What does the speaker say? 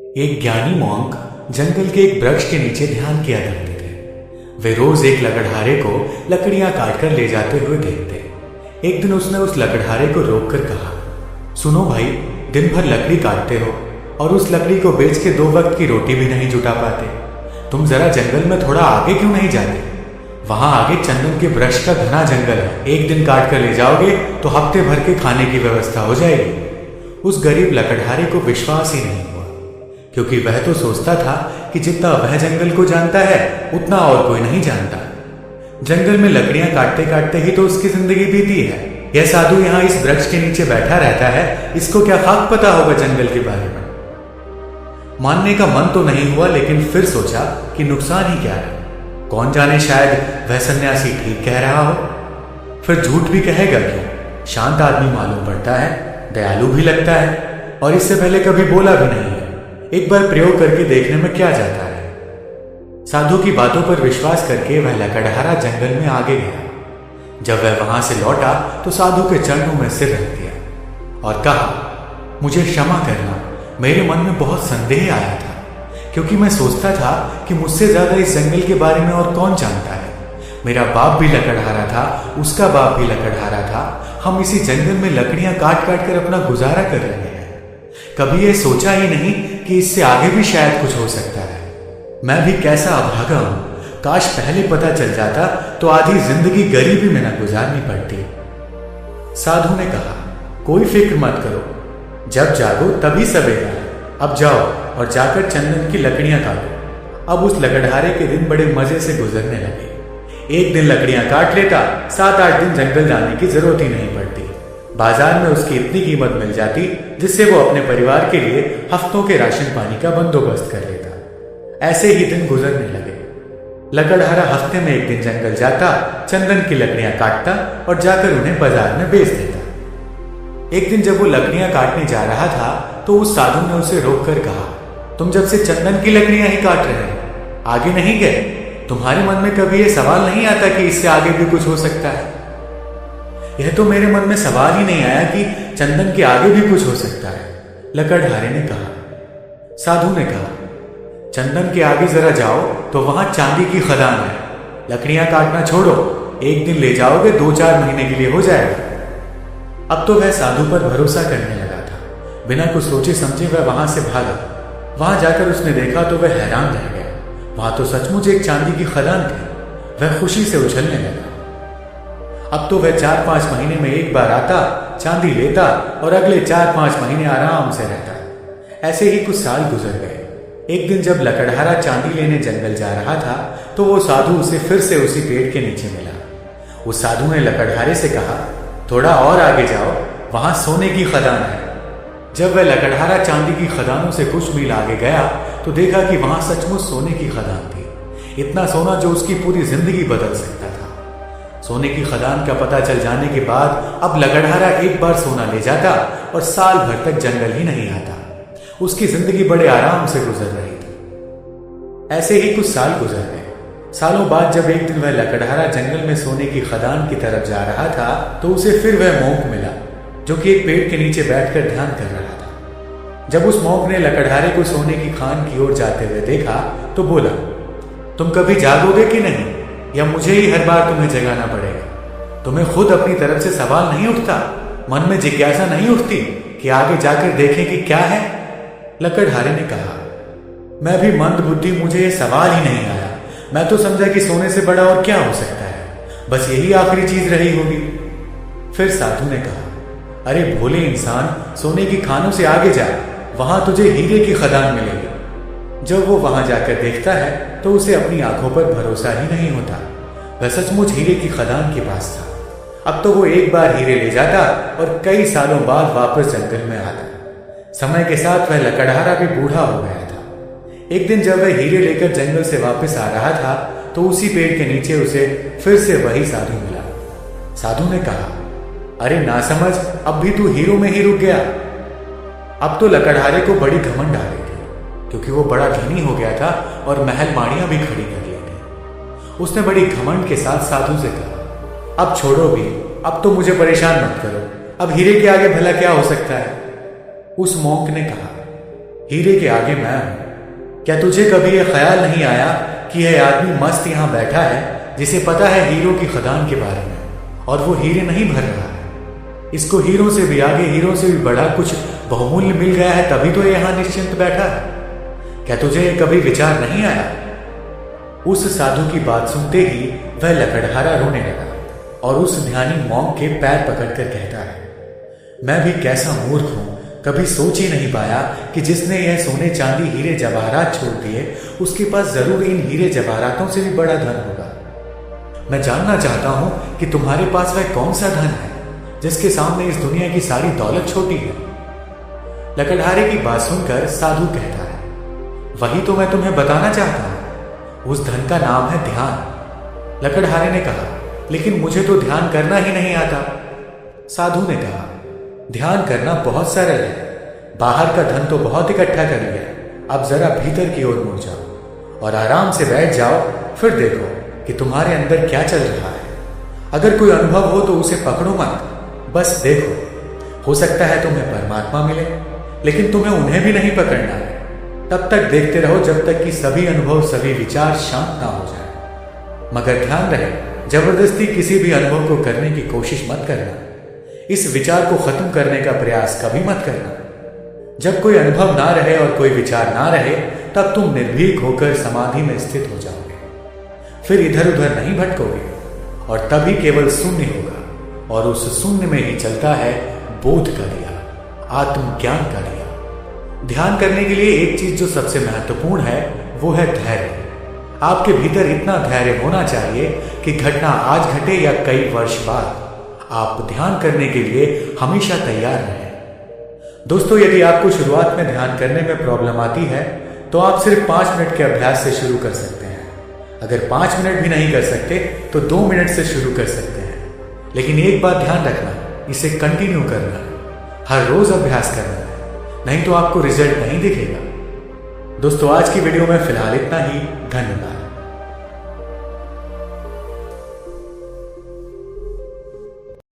एक ज्ञानी मॉन्क जंगल के एक वृक्ष के नीचे ध्यान किया करते थे। वे रोज एक लकड़हारे को लकड़ियां काटकर ले जाते हुए देखते। एक दिन उसने उस लकड़हारे को रोककर कहा, सुनो भाई, दिन भर लकड़ी काटते हो और उस लकड़ी को बेच के 2 वक्त की रोटी भी नहीं जुटा पाते। तुम जरा जंगल में थोड़ा आगे क्यों नहीं जाते? वहां आगे चंदन के वृक्ष का घना जंगल है। एक दिन काट कर ले जाओगे तो हफ्ते भर के खाने की व्यवस्था हो जाएगी। उस गरीब लकड़हारे को विश्वास ही नहीं हुआ, क्योंकि वह तो सोचता था कि जितना वह जंगल को जानता है उतना और कोई नहीं जानता। जंगल में लकड़ियां काटते काटते ही तो उसकी जिंदगी बीती है। यह साधु यहाँ इस वृक्ष के नीचे बैठा रहता है, इसको क्या खाक पता होगा जंगल के बारे में। मानने का मन तो नहीं हुआ, लेकिन फिर सोचा कि नुकसान ही क्या है, कौन जाने शायद वह सन्यासी ठीक कह रहा हो। फिर झूठ भी कहेगा क्यों, शांत आदमी मालूम पड़ता है, दयालु भी लगता है और इससे पहले कभी बोला भी नहीं है। एक बार प्रयोग करके देखने में क्या जाता है। साधु की बातों पर विश्वास करके वह लकड़हारा जंगल में आगे गया। जब वह वहां से लौटा तो साधु के चरणों में सिर रख दिया और कहा, मुझे क्षमा करना, मेरे मन में बहुत संदेह आया था, क्योंकि मैं सोचता था कि मुझसे ज्यादा इस जंगल के बारे में और कौन जानता है। मेरा बाप भी लकड़हारा था, उसका बाप भी लकड़हारा था। हम इसी जंगल में लकड़ियां काट काट कर अपना गुजारा कर रहे हैं। कभी ये सोचा ही नहीं कि इससे आगे भी शायद कुछ हो सकता है। मैं भी कैसा अभागा हूं, काश पहले पता चल जाता तो आधी जिंदगी गरीबी में न गुजारनी पड़ती। साधु ने कहा, कोई फिक्र मत करो, जब जागो तभी सवेरा है। अब जाओ और जाकर चंदन की लकड़ियां काटो। अब उस लकड़हारे के दिन बड़े मजे से गुजरने लगे। एक दिन लकड़ियां काट लेता, 7-8 दिन जंगल जाने की जरूरत ही नहीं पड़ती। बाजार में उसकी इतनी कीमत मिल जाती जिससे वो अपने परिवार के लिए हफ्तों के राशन पानी का बंदोबस्त कर लेता। ऐसे ही दिन गुजरने लगे। लकड़हारा हफ्ते में एक दिन जंगल जाता, चंदन की लकड़ियां काटता और जाकर उन्हें बाजार में बेच देता। एक दिन जब वो लकड़ियां काटने जा रहा था तो उस साधु ने उसे रोककर कहा, तुम जब से चंदन की लकड़ियां ही काट रहे हो, आगे नहीं गए? तुम्हारे मन में कभी यह सवाल नहीं आता कि इससे आगे भी कुछ हो सकता है? यह तो मेरे मन में सवाल ही नहीं आया कि चंदन के आगे भी कुछ हो सकता है, लकड़हारे ने कहा। साधु ने कहा, चंदन के आगे जरा जाओ तो वहां चांदी की खदान है। लकड़ियां काटना छोड़ो, एक दिन ले जाओगे 2-4 महीने के लिए हो जाएगा। अब तो वह साधु पर भरोसा करने लगा था। बिना कुछ सोचे समझे वह वहां से भागा। वहां जाकर उसने देखा तो वह हैरान रह गया। वहां तो सचमुच एक चांदी की खदान थी। वह खुशी से उछलने लगा। अब तो वह 4-5 महीने में एक बार आता, चांदी लेता और अगले 4-5 महीने आराम से रहता। ऐसे ही कुछ साल गुजर गए। एक दिन जब लकड़हारा चांदी लेने जंगल जा रहा था तो वो साधु उसे फिर से उसी पेड़ के नीचे मिला। उस साधु ने लकड़हारे से कहा, थोड़ा और आगे जाओ, वहां सोने की खदान है। जब वह लकड़हारा चांदी की खदानों से कुछ मील आगे गया तो देखा कि वहां सचमुच सोने की खदान थी। इतना सोना जो उसकी पूरी जिंदगी बदल सकता था। सोने की खदान का पता चल जाने के बाद अब लकड़हारा एक बार सोना ले जाता और साल भर तक जंगल ही नहीं आता। उसकी जिंदगी बड़े आराम से गुजर रही थी। ऐसे ही कुछ साल गुजर गए। सालों बाद जब एक दिन वह लकड़हारा जंगल में सोने की खदान की तरफ जा रहा था तो उसे फिर वह मोंक मिला, जो कि एक पेड़ के नीचे बैठकर ध्यान कर रहा था। जब उस मोंक ने लकड़हारे को सोने की खान की ओर जाते हुए देखा तो बोला, तुम कभी जागोगे कि नहीं, या मुझे ही हर बार तुम्हें जगाना पड़ेगा? तुम्हें खुद अपनी तरफ से सवाल नहीं उठता? मन में जिज्ञासा नहीं उठती कि आगे जाकर देखें कि क्या है? लकड़हारे ने कहा, मैं भी मंद बुद्धि, मुझे ये सवाल ही नहीं आया। मैं तो समझा कि सोने से बड़ा और क्या हो सकता है, बस यही आखिरी चीज रही होगी। फिर साधु ने कहा, अरे भोले इंसान, सोने की खानों से आगे जा, वहां तुझे हीरे की खदान मिलेगी। जब वो वहां जाकर देखता है तो उसे अपनी आंखों पर भरोसा ही नहीं होता। वह सचमुच हीरे की खदान के पास था। अब तो वो एक बार हीरे ले जाता और कई सालों बाद वापस जंगल में आता। समय के साथ वह लकड़हारा भी बूढ़ा हो गया था। एक दिन जब वह हीरे लेकर जंगल से वापस आ रहा था तो उसी पेड़ के नीचे उसे फिर से वही साधु मिला। साधु ने कहा, अरे नासमझ, अब भी तू हीरो में ही रुक गया। अब तो लकड़हारे को बड़ी घमंड आ गई थी, क्योंकि वो बड़ा धनी हो गया था और महल माड़ियां भी खड़ी कर ली थी। उसने बड़ी घमंड के साथ साधु से कहा, अब छोड़ो भी, अब तो मुझे परेशान मत करो। अब हीरे के आगे भला क्या हो सकता है? उस मोंक ने कहा, हीरे के आगे मैं हूं। क्या तुझे कभी यह ख्याल नहीं आया कि यह आदमी मस्त यहां बैठा है जिसे पता है हीरो की खदान के बारे में, और वो हीरे नहीं भर रहा है। इसको हीरो से भी आगे, हीरो से भी बड़ा कुछ बहुमूल्य मिल गया है, तभी तो यहां निश्चिंत बैठा है। क्या तुझे कभी विचार नहीं आया? उस साधु की बात सुनते ही वह लकड़हारा रोने लगा और उस ध्यानी मॉन्क के पैर पकड़कर कहता है, मैं भी कैसा मूर्ख हूं, कभी सोच ही नहीं पाया कि जिसने यह सोने चांदी हीरे जवाहरात छोड़ दिए उसके पास जरूर इन हीरे जवाहरातों से भी बड़ा धन होगा। मैं जानना चाहता हूं कि तुम्हारे पास वह कौन सा धन है जिसके सामने इस दुनिया की सारी दौलत छोटी है। लकड़हारे की बात सुनकर साधु कहता है, वही तो मैं तुम्हें बताना चाहता हूं, उस धन का नाम है ध्यान। लकड़हारे ने कहा, लेकिन मुझे तो ध्यान करना ही नहीं आता। साधु ने कहा, ध्यान करना बहुत सरल है, बाहर का धन तो बहुत इकट्ठा कर लिया, अब जरा भीतर की ओर मुड़ जाओ और आराम से बैठ जाओ, फिर देखो कि तुम्हारे अंदर क्या चल रहा है। अगर कोई अनुभव हो तो उसे पकड़ो मत, बस देखो, हो सकता है तुम्हें परमात्मा मिले, लेकिन तुम्हें उन्हें भी नहीं पकड़ना है। तब तक देखते रहो जब तक कि सभी अनुभव, सभी विचार शांत ना हो जाए। मगर ध्यान रहे, जबरदस्ती किसी भी अनुभव को करने की कोशिश मत करना, इस विचार को खत्म करने का प्रयास कभी मत करना। जब कोई अनुभव ना रहे और कोई विचार ना रहे, तब तुम निर्भीक होकर समाधि में स्थित हो जाओगे, फिर इधर उधर नहीं भटकोगे और तभी केवल शून्य होगा, और उस शून्य में ही चलता है बोध का दिया, आत्मज्ञान का दिया। ध्यान करने के लिए एक चीज जो सबसे महत्वपूर्ण है वो है धैर्य। आपके भीतर इतना धैर्य होना चाहिए कि घटना आज घटे या कई वर्ष बाद, आप ध्यान करने के लिए हमेशा तैयार रहें। दोस्तों, यदि आपको शुरुआत में ध्यान करने में प्रॉब्लम आती है तो आप सिर्फ 5 मिनट के अभ्यास से शुरू कर सकते हैं। अगर 5 मिनट भी नहीं कर सकते तो 2 मिनट से शुरू कर सकते हैं। लेकिन एक बात ध्यान रखना, इसे कंटिन्यू करना है, हर रोज अभ्यास करना है, नहीं तो आपको रिजल्ट नहीं दिखेगा। दोस्तों, आज की वीडियो में फिलहाल इतना ही। धन्यवाद।